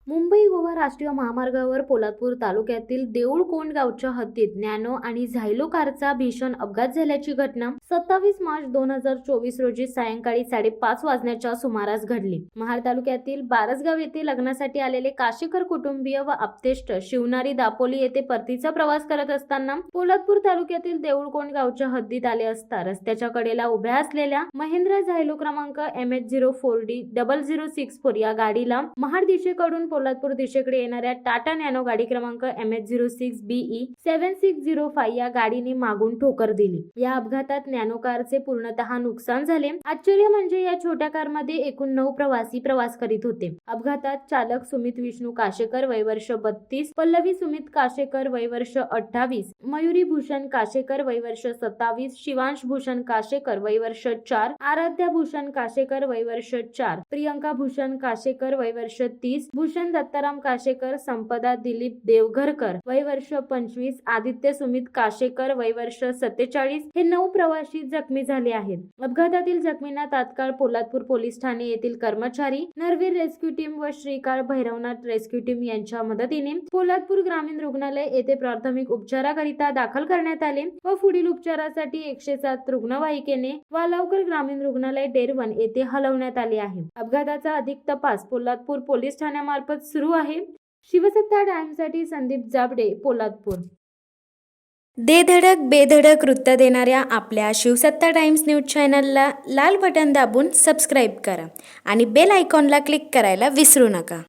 मुंबई गोवा राष्ट्रीय महामार्गावर पोलादपूर तालुक्यातील देऊळकोंड गावच्या हद्दीत नॅनो आणि झायलो कारचा भीषण अपघात झाल्याची घटना 27 मार्च 2024 रोजी सायंकाळी 5:30 वाजण्याच्या सुमारास घडली। महाड तालुक्यातील बारसगाव येथे लग्नासाठी आलेले काशीकर कुटुंबीय व आप्तेष्ट शिवनारी दापोली येथे परतीचा प्रवास करत असताना पोलादपूर तालुक्यातील देऊळकोंड गावच्या हद्दीत आले असता रस्त्याच्या कडेला उभ्या असलेल्या महिंद्रा झायलो क्रमांक MH04D0064 या गाडीला महाड दिशेकडून पोलादपूर दिशेकडे येणाऱ्या टाटा नॅनो गाडी क्रमांक MH06BE7605 या गाडीने मागून ठोकर दिली। या अपघातात नॅनो कारचे पूर्णतः नुकसान झाले। आश्चर्य म्हणजे या छोट्या कारमध्ये एकूण 9 प्रवासी प्रवास करीत होते। अपघातात चालक सुमित विष्णू काशेकर वय वर्ष 32, पल्लवी सुमित काशेकर वय वर्ष 28, मयुरी भूषण काशेकर वय वर्ष 27, शिवांश भूषण काशेकर वय वर्ष 4, आराध्या भूषण काशेकर वय वर्ष 4, प्रियंका भूषण काशेकर वय वर्ष 30, भूषण दत्ताराम काशेकर, संपदा दिलीप देवघरकर वय वर्ष 25, आदित्य सुमित काशेकर वय वर्ष 47 हे 9 प्रवासी जखमी झाले आहेत। अपघातातील जखमींना तात्काळ पोलादपूर पोलीस ठाणे येथील कर्मचारी, नरवीर रेस्क्यू टीम व श्रीकाळ भैरवनाथ रेस्क्यू टीम यांच्या मदतीने पोलादपूर ग्रामीण रुग्णालय येथे प्राथमिक उपचाराकरिता दाखल करण्यात आले व पुढील उपचारासाठी 107 रुग्णवाहिकेने वालावकर ग्रामीण रुग्णालय डेरवन येथे हलवण्यात आले आहे। अपघाताचा अधिक तपास पोलादपूर पोलीस ठाण्यामार्फत सुरू आहे। शिवसत्ता टाइम्ससाठी संदीप जाबडे, पोलादपूर। दे धडक बेधडक वृत्त देणाऱ्या आपल्या शिवसत्ता टाइम्स न्यूज चॅनलला लाल बटन दाबून सबस्क्राईब करा आणि बेल आयकॉनला क्लिक करायला विसरू नका।